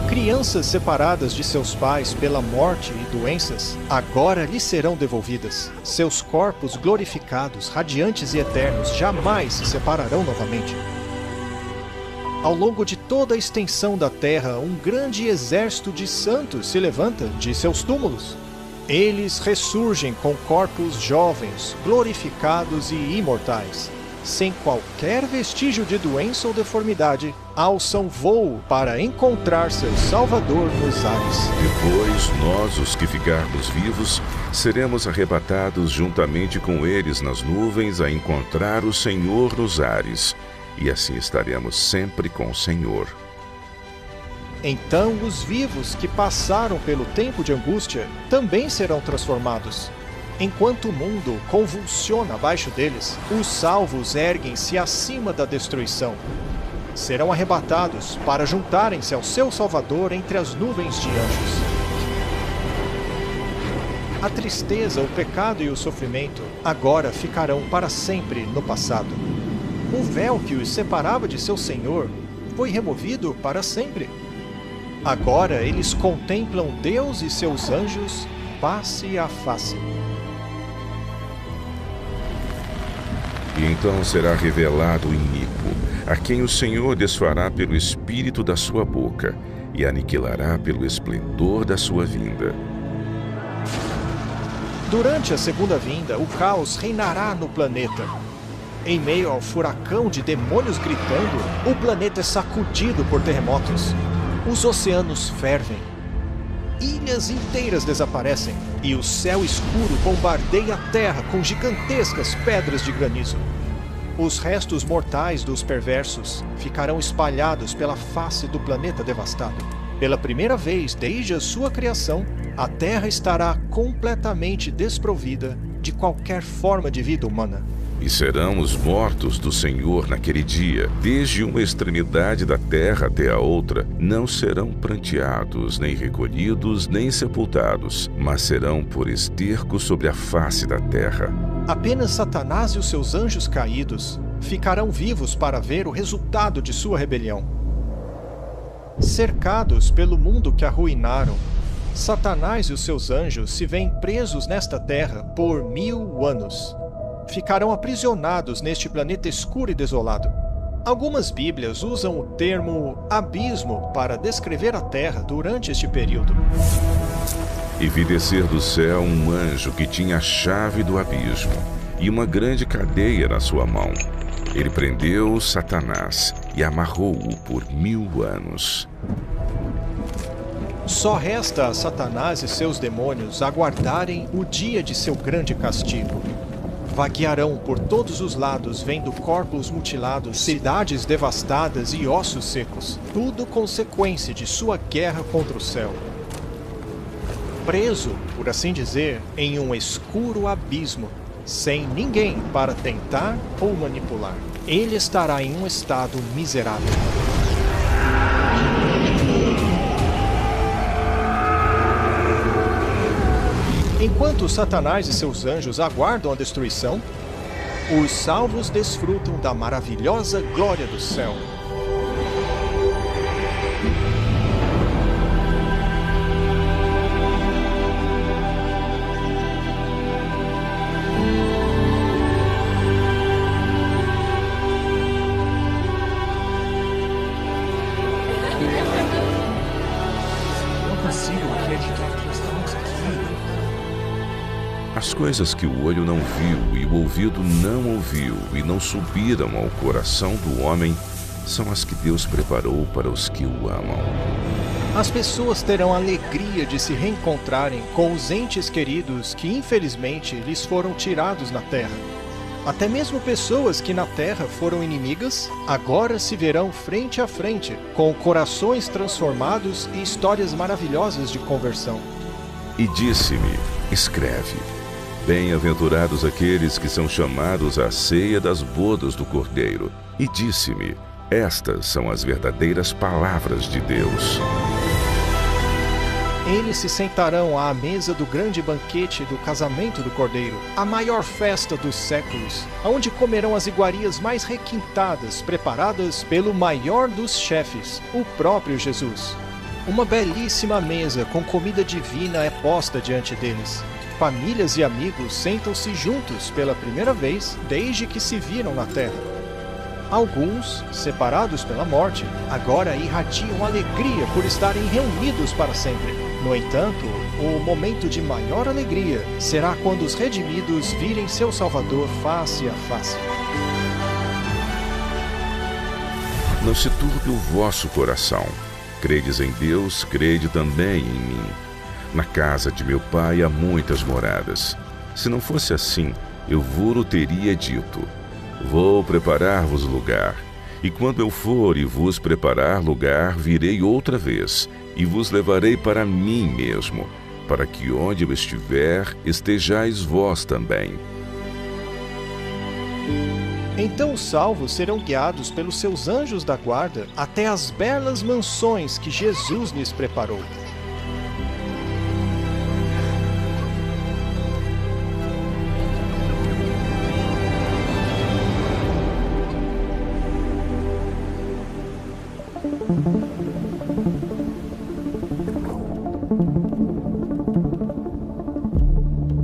Crianças separadas de seus pais pela morte e doenças, agora lhes serão devolvidas. Seus corpos glorificados, radiantes e eternos, jamais se separarão novamente. Ao longo de toda a extensão da terra, um grande exército de santos se levanta de seus túmulos. Eles ressurgem com corpos jovens, glorificados e imortais. Sem qualquer vestígio de doença ou deformidade, alçam voo para encontrar seu Salvador nos ares.
Depois, nós, os que ficarmos vivos, seremos arrebatados juntamente com eles nas nuvens a encontrar o Senhor nos ares, e assim estaremos sempre com o Senhor.
Então os vivos que passaram pelo tempo de angústia também serão transformados. Enquanto o mundo convulsiona abaixo deles, os salvos erguem-se acima da destruição. Serão arrebatados para juntarem-se ao seu Salvador entre as nuvens de anjos. A tristeza, o pecado e o sofrimento agora ficarão para sempre no passado. O véu que os separava de seu Senhor foi removido para sempre. Agora eles contemplam Deus e seus anjos face a face.
E então será revelado o iníquo, a quem o Senhor desfará pelo espírito da sua boca e aniquilará pelo esplendor da sua vinda.
Durante a segunda vinda, o caos reinará no planeta. Em meio ao furacão de demônios gritando, o planeta é sacudido por terremotos. Os oceanos fervem. Ilhas inteiras desaparecem e o céu escuro bombardeia a terra com gigantescas pedras de granizo. Os restos mortais dos perversos ficarão espalhados pela face do planeta devastado. Pela primeira vez desde a sua criação, a terra estará completamente desprovida de qualquer forma de vida humana.
E serão os mortos do Senhor naquele dia, desde uma extremidade da terra até a outra, não serão pranteados, nem recolhidos, nem sepultados, mas serão por esterco sobre a face da terra.
Apenas Satanás e os seus anjos caídos ficarão vivos para ver o resultado de sua rebelião. Cercados pelo mundo que arruinaram, Satanás e os seus anjos se veem presos nesta terra por 1000 anos. Ficarão aprisionados neste planeta escuro e desolado. Algumas Bíblias usam o termo abismo para descrever a Terra durante este período.
E vi descer do céu um anjo que tinha a chave do abismo e uma grande cadeia na sua mão. Ele prendeu Satanás e amarrou-o por 1000 anos.
Só resta a Satanás e seus demônios aguardarem o dia de seu grande castigo. Vaguearão por todos os lados, vendo corpos mutilados, cidades devastadas e ossos secos, tudo consequência de sua guerra contra o céu. Preso, por assim dizer, em um escuro abismo, sem ninguém para tentar ou manipular, ele estará em um estado miserável. Enquanto Satanás e seus anjos aguardam a destruição, os salvos desfrutam da maravilhosa glória do céu.
Não consigo acreditar que estamos aqui.
As coisas que o olho não viu e o ouvido não ouviu e não subiram ao coração do homem são as que Deus preparou para os que o amam.
As pessoas terão a alegria de se reencontrarem com os entes queridos que infelizmente lhes foram tirados na terra. Até mesmo pessoas que na terra foram inimigas, agora se verão frente a frente, com corações transformados e histórias maravilhosas de conversão.
E disse-me, escreve: bem-aventurados aqueles que são chamados à ceia das bodas do Cordeiro. E disse-me, estas são as verdadeiras palavras de Deus.
Eles se sentarão à mesa do grande banquete do casamento do Cordeiro, a maior festa dos séculos, onde comerão as iguarias mais requintadas, preparadas pelo maior dos chefes, o próprio Jesus. Uma belíssima mesa com comida divina é posta diante deles. Famílias e amigos sentam-se juntos pela primeira vez desde que se viram na terra. Alguns, separados pela morte, agora irradiam alegria por estarem reunidos para sempre. No entanto, o momento de maior alegria será quando os redimidos virem seu Salvador face a face.
Não se turbe o vosso coração. Credes em Deus, crede também em mim. Na casa de meu pai há muitas moradas. Se não fosse assim, eu vos teria dito: vou preparar-vos lugar. E quando eu for e vos preparar lugar, virei outra vez, e vos levarei para mim mesmo, para que onde eu estiver, estejais vós também.
Então os salvos serão guiados pelos seus anjos da guarda até as belas mansões que Jesus lhes preparou.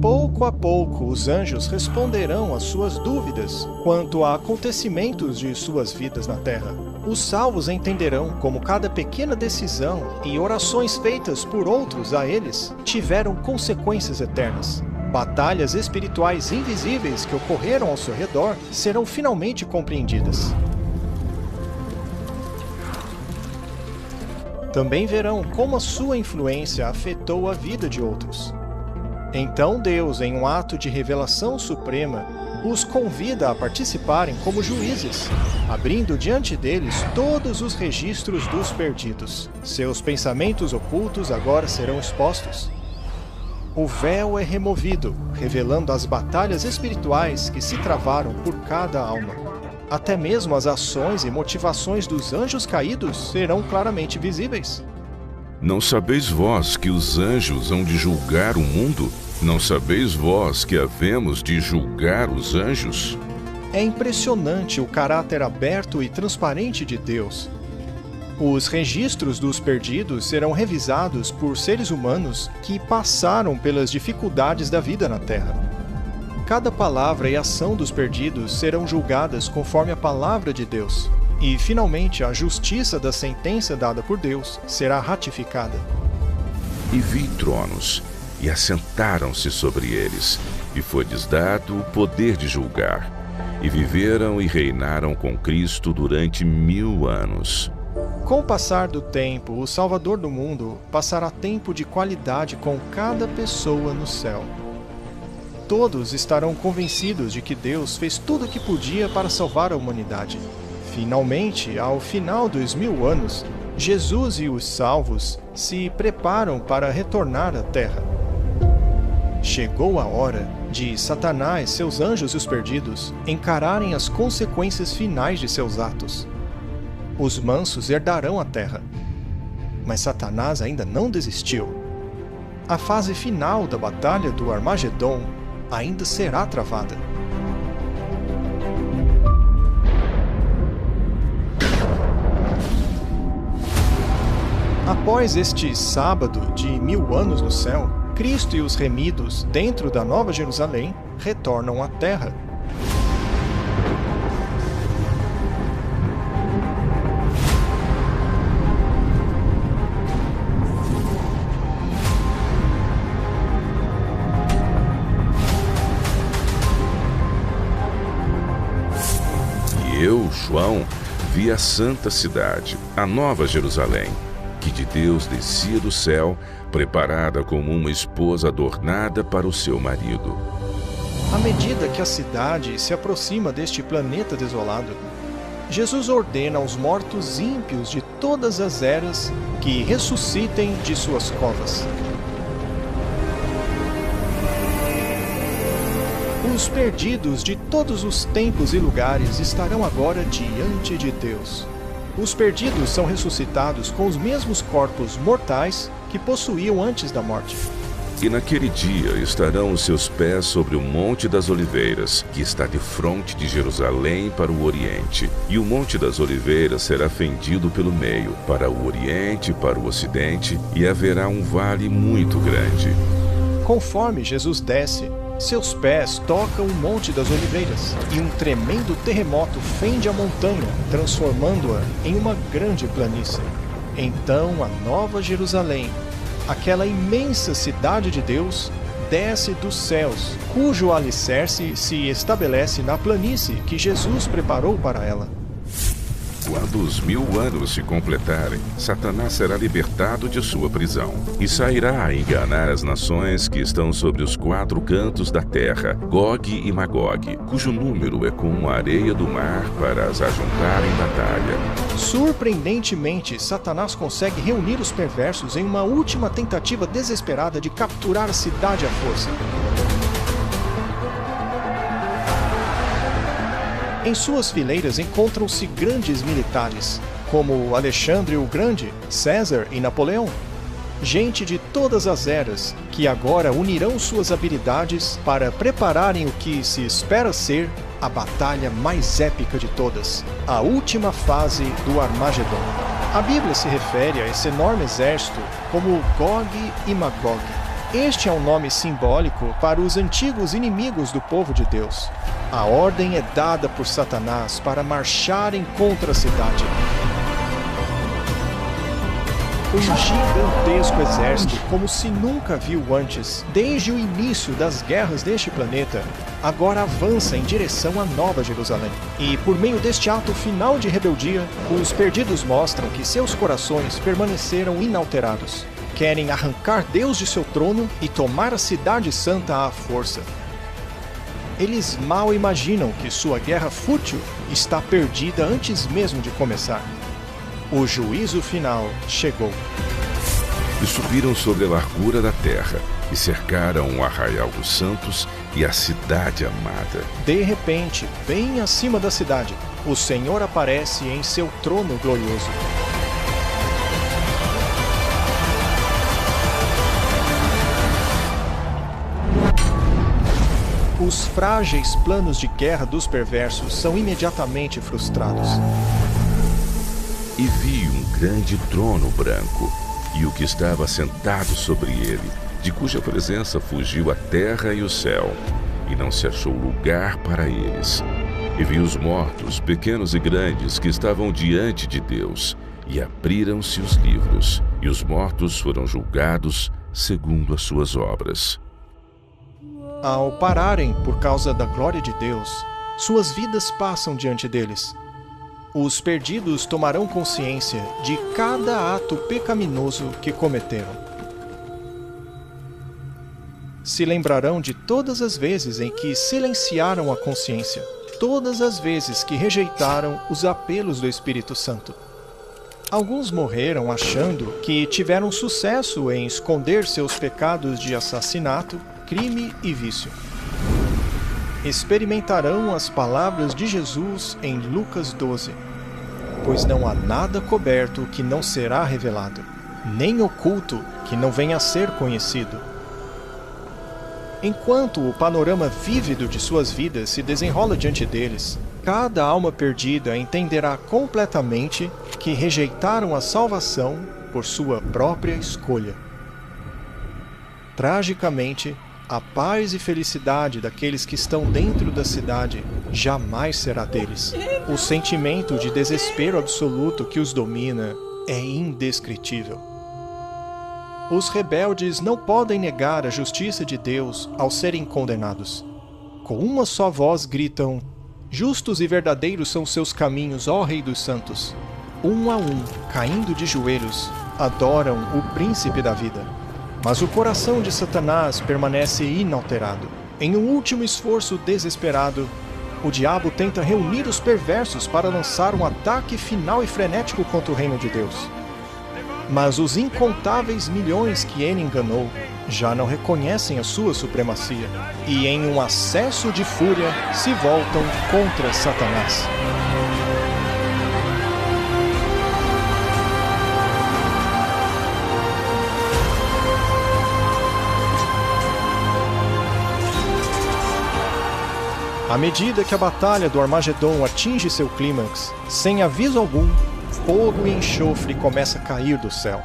Pouco a pouco, os anjos responderão às suas dúvidas quanto a acontecimentos de suas vidas na Terra. Os salvos entenderão como cada pequena decisão e orações feitas por outros a eles tiveram consequências eternas. Batalhas espirituais invisíveis que ocorreram ao seu redor serão finalmente compreendidas. Também verão como a sua influência afetou a vida de outros. Então Deus, em um ato de revelação suprema, os convida a participarem como juízes, abrindo diante deles todos os registros dos perdidos. Seus pensamentos ocultos agora serão expostos. O véu é removido, revelando as batalhas espirituais que se travaram por cada alma. Até mesmo as ações e motivações dos anjos caídos serão claramente visíveis.
Não sabeis vós que os anjos hão de julgar o mundo? Não sabeis vós que havemos de julgar os anjos?
É impressionante o caráter aberto e transparente de Deus. Os registros dos perdidos serão revisados por seres humanos que passaram pelas dificuldades da vida na Terra. Cada palavra e ação dos perdidos serão julgadas conforme a palavra de Deus. E, finalmente, a justiça da sentença dada por Deus será ratificada.
E vi tronos, e assentaram-se sobre eles, e foi-lhes dado o poder de julgar. E viveram e reinaram com Cristo durante 1000 anos.
Com o passar do tempo, o Salvador do mundo passará tempo de qualidade com cada pessoa no céu. Todos estarão convencidos de que Deus fez tudo o que podia para salvar a humanidade. Finalmente, ao final dos 1000 anos, Jesus e os salvos se preparam para retornar à Terra. Chegou a hora de Satanás, seus anjos e os perdidos encararem as consequências finais de seus atos. Os mansos herdarão a Terra. Mas Satanás ainda não desistiu. A fase final da batalha do Armagedon ainda será travada. Após este sábado de 1000 anos no céu, Cristo e os remidos dentro da Nova Jerusalém retornam à Terra.
E eu, João, vi a santa cidade, a Nova Jerusalém, que de Deus descia do céu, preparada como uma esposa adornada para o seu marido.
À medida que a cidade se aproxima deste planeta desolado, Jesus ordena aos mortos ímpios de todas as eras que ressuscitem de suas covas. Os perdidos de todos os tempos e lugares estarão agora diante de Deus. Os perdidos são ressuscitados com os mesmos corpos mortais que possuíam antes da morte.
E naquele dia estarão os seus pés sobre o Monte das Oliveiras, que está de fronte de Jerusalém para o Oriente. E o Monte das Oliveiras será fendido pelo meio, para o Oriente e para o Ocidente, e haverá um vale muito grande.
Conforme Jesus desce, Seus pés tocam o Monte das Oliveiras, e um tremendo terremoto fende a montanha, transformando-a em uma grande planície. Então a Nova Jerusalém, aquela imensa cidade de Deus, desce dos céus, cujo alicerce se estabelece na planície que Jesus preparou para ela.
Quando os 1000 anos se completarem, Satanás será libertado de sua prisão e sairá a enganar as nações que estão sobre os 4 cantos da terra, Gog e Magog, cujo número é como a areia do mar, para as ajuntar em batalha.
Surpreendentemente, Satanás consegue reunir os perversos em uma última tentativa desesperada de capturar a cidade à força. Em suas fileiras encontram-se grandes militares, como Alexandre o Grande, César e Napoleão. Gente de todas as eras, que agora unirão suas habilidades para prepararem o que se espera ser a batalha mais épica de todas, a última fase do Armagedon. A Bíblia se refere a esse enorme exército como Gog e Magog. Este é um nome simbólico para os antigos inimigos do povo de Deus. A ordem é dada por Satanás para marcharem contra a cidade. Um gigantesco exército, como se nunca viu antes, desde o início das guerras deste planeta, agora avança em direção à Nova Jerusalém. E por meio deste ato final de rebeldia, os perdidos mostram que seus corações permaneceram inalterados. Querem arrancar Deus de seu trono e tomar a cidade santa à força. Eles mal imaginam que sua guerra fútil está perdida antes mesmo de começar. O juízo final chegou.
E subiram sobre a largura da terra, e cercaram o arraial dos santos e a cidade amada.
De repente, bem acima da cidade, o Senhor aparece em seu trono glorioso. Os frágeis planos de guerra dos perversos são imediatamente frustrados.
E vi um grande trono branco, e o que estava sentado sobre ele, de cuja presença fugiu a terra e o céu, e não se achou lugar para eles. E vi os mortos, pequenos e grandes, que estavam diante de Deus, e abriram-se os livros, e os mortos foram julgados segundo as suas obras.
Ao pararem por causa da glória de Deus, suas vidas passam diante deles. Os perdidos tomarão consciência de cada ato pecaminoso que cometeram. Se lembrarão de todas as vezes em que silenciaram a consciência, todas as vezes que rejeitaram os apelos do Espírito Santo. Alguns morreram achando que tiveram sucesso em esconder seus pecados de assassinato, crime e vício. Experimentarão as palavras de Jesus em Lucas 12. Pois não há nada coberto que não será revelado, nem oculto que não venha a ser conhecido. Enquanto o panorama vívido de suas vidas se desenrola diante deles, cada alma perdida entenderá completamente que rejeitaram a salvação por sua própria escolha. Tragicamente, a paz e felicidade daqueles que estão dentro da cidade jamais será deles. O sentimento de desespero absoluto que os domina é indescritível. Os rebeldes não podem negar a justiça de Deus ao serem condenados. Com uma só voz gritam: justos e verdadeiros são seus caminhos, ó Rei dos Santos. Um a um, caindo de joelhos, adoram o Príncipe da Vida. Mas o coração de Satanás permanece inalterado. Em um último esforço desesperado, o diabo tenta reunir os perversos para lançar um ataque final e frenético contra o reino de Deus. Mas os incontáveis milhões que ele enganou já não reconhecem a sua supremacia e, em um acesso de fúria, se voltam contra Satanás. À medida que a batalha do Armagedon atinge seu clímax, sem aviso algum, fogo e enxofre começa a cair do céu.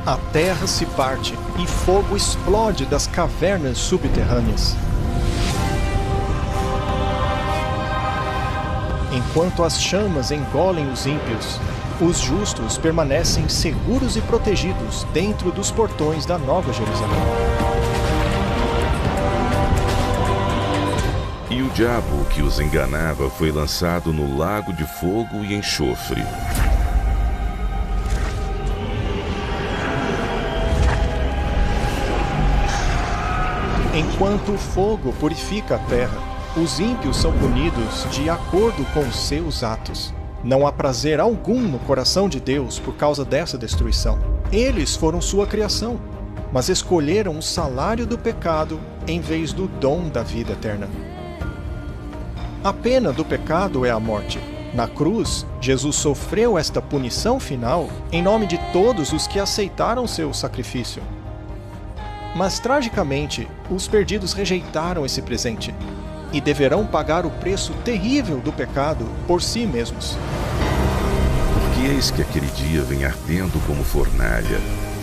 A terra se parte e fogo explode das cavernas subterrâneas. Enquanto as chamas engolem os ímpios, os justos permanecem seguros e protegidos dentro dos portões da Nova Jerusalém.
E o diabo que os enganava foi lançado no lago de fogo e enxofre.
Enquanto o fogo purifica a terra, os ímpios são punidos de acordo com seus atos. Não há prazer algum no coração de Deus por causa dessa destruição. Eles foram sua criação, mas escolheram o salário do pecado em vez do dom da vida eterna. A pena do pecado é a morte. Na cruz, Jesus sofreu esta punição final em nome de todos os que aceitaram seu sacrifício. Mas, tragicamente, os perdidos rejeitaram esse presente e deverão pagar o preço terrível do pecado por si mesmos.
Porque eis que aquele dia vem ardendo como fornalha.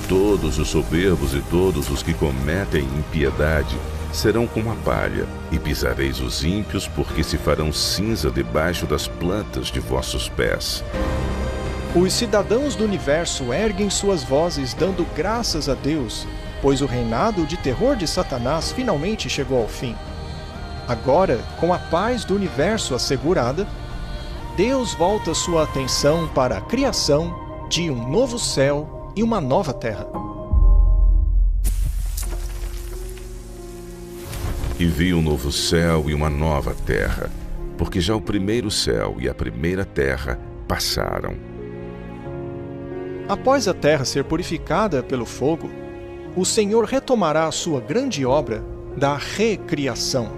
Todos os soberbos e todos os que cometem impiedade serão como a palha, e pisareis os ímpios, porque se farão cinza debaixo das plantas de vossos pés.
Os cidadãos do universo erguem suas vozes dando graças a Deus, pois o reinado de terror de Satanás finalmente chegou ao fim. Agora, com a paz do universo assegurada, Deus volta sua atenção para a criação de um novo céu e uma nova terra.
E vi um novo céu e uma nova terra, porque já o primeiro céu e a primeira terra passaram.
Após a terra ser purificada pelo fogo, o Senhor retomará a sua grande obra da recriação.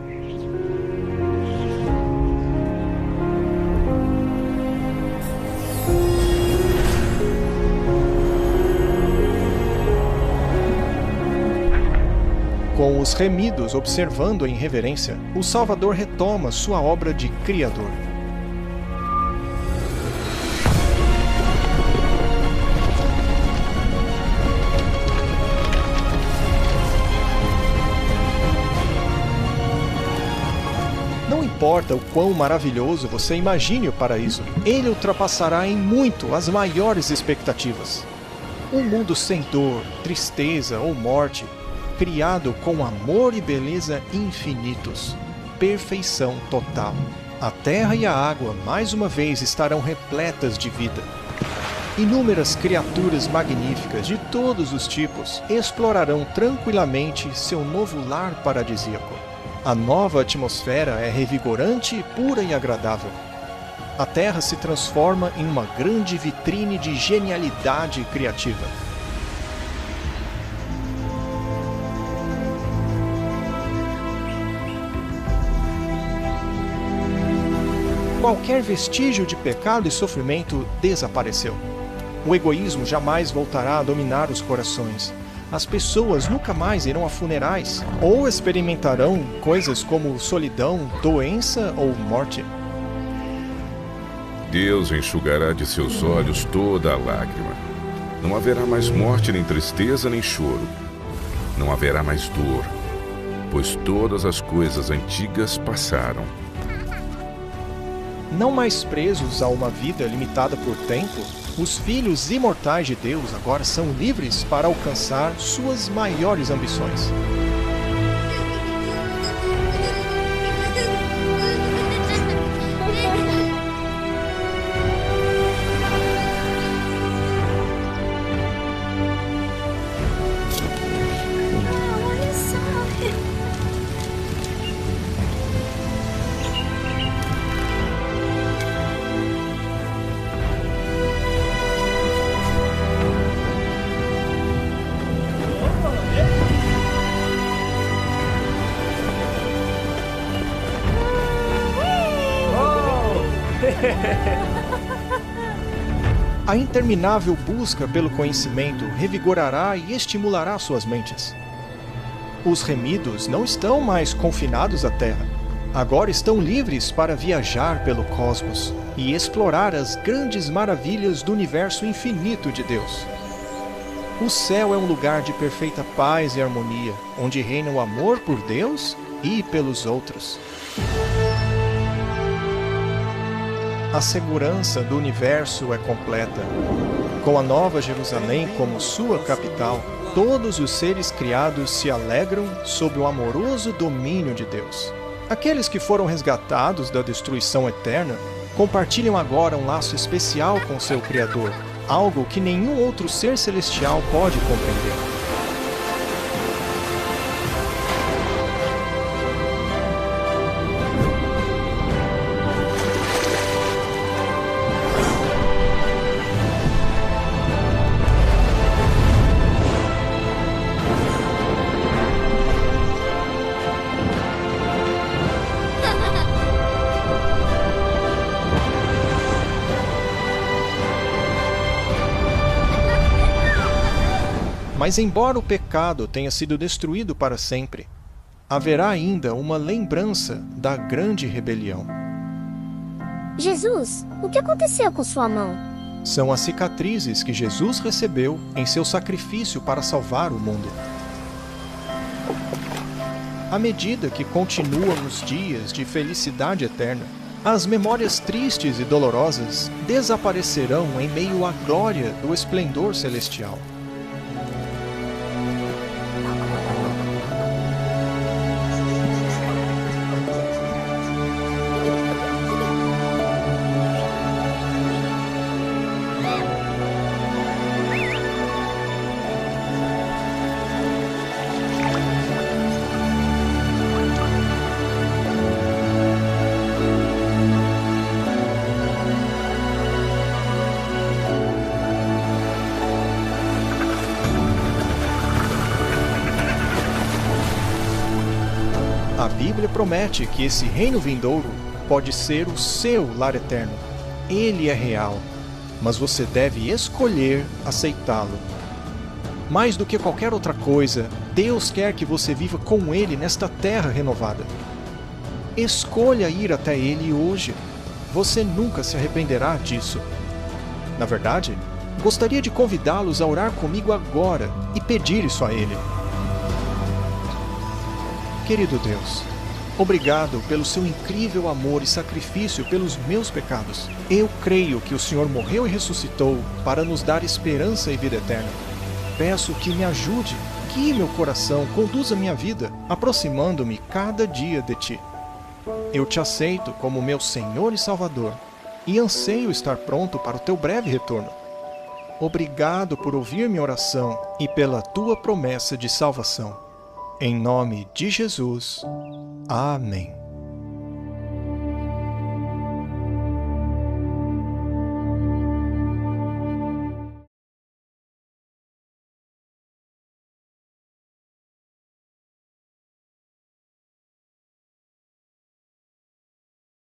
Com os remidos observando em reverência, o Salvador retoma sua obra de Criador. Não importa o quão maravilhoso você imagine o paraíso, ele ultrapassará em muito as maiores expectativas. Um mundo sem dor, tristeza ou morte, criado com amor e beleza infinitos, perfeição total. A terra e a água mais uma vez estarão repletas de vida. Inúmeras criaturas magníficas de todos os tipos explorarão tranquilamente seu novo lar paradisíaco. A nova atmosfera é revigorante, pura e agradável. A terra se transforma em uma grande vitrine de genialidade criativa. Qualquer vestígio de pecado e sofrimento desapareceu. O egoísmo jamais voltará a dominar os corações. As pessoas nunca mais irão a funerais ou experimentarão coisas como solidão, doença ou morte.
Deus enxugará de seus olhos toda a lágrima. Não haverá mais morte, nem tristeza, nem choro. Não haverá mais dor, pois todas as coisas antigas passaram.
Não mais presos a uma vida limitada por tempo, os filhos imortais de Deus agora são livres para alcançar suas maiores ambições. A interminável busca pelo conhecimento revigorará e estimulará suas mentes. Os remidos não estão mais confinados à Terra. Agora estão livres para viajar pelo cosmos e explorar as grandes maravilhas do universo infinito de Deus. O céu é um lugar de perfeita paz e harmonia, onde reina o amor por Deus e pelos outros. A segurança do universo é completa. Com a Nova Jerusalém como sua capital, todos os seres criados se alegram sob o amoroso domínio de Deus. Aqueles que foram resgatados da destruição eterna compartilham agora um laço especial com seu Criador, algo que nenhum outro ser celestial pode compreender. Mas embora o pecado tenha sido destruído para sempre, haverá ainda uma lembrança da grande rebelião.
Jesus, o que aconteceu com sua mão?
São as cicatrizes que Jesus recebeu em seu sacrifício para salvar o mundo. À medida que continuam os dias de felicidade eterna, as memórias tristes e dolorosas desaparecerão em meio à glória do esplendor celestial. A Bíblia promete que esse reino vindouro pode ser o seu lar eterno. Ele é real, mas você deve escolher aceitá-lo. Mais do que qualquer outra coisa, Deus quer que você viva com Ele nesta terra renovada. Escolha ir até Ele hoje. Você nunca se arrependerá disso. Na verdade, gostaria de convidá-los a orar comigo agora e pedir isso a Ele. Querido Deus, obrigado pelo seu incrível amor e sacrifício pelos meus pecados. Eu creio que o Senhor morreu e ressuscitou para nos dar esperança e vida eterna. Peço que me ajude, guie meu coração, conduza minha vida, aproximando-me cada dia de Ti. Eu Te aceito como meu Senhor e Salvador e anseio estar pronto para o Teu breve retorno. Obrigado por ouvir minha oração e pela Tua promessa de salvação. Em nome de Jesus. Amém.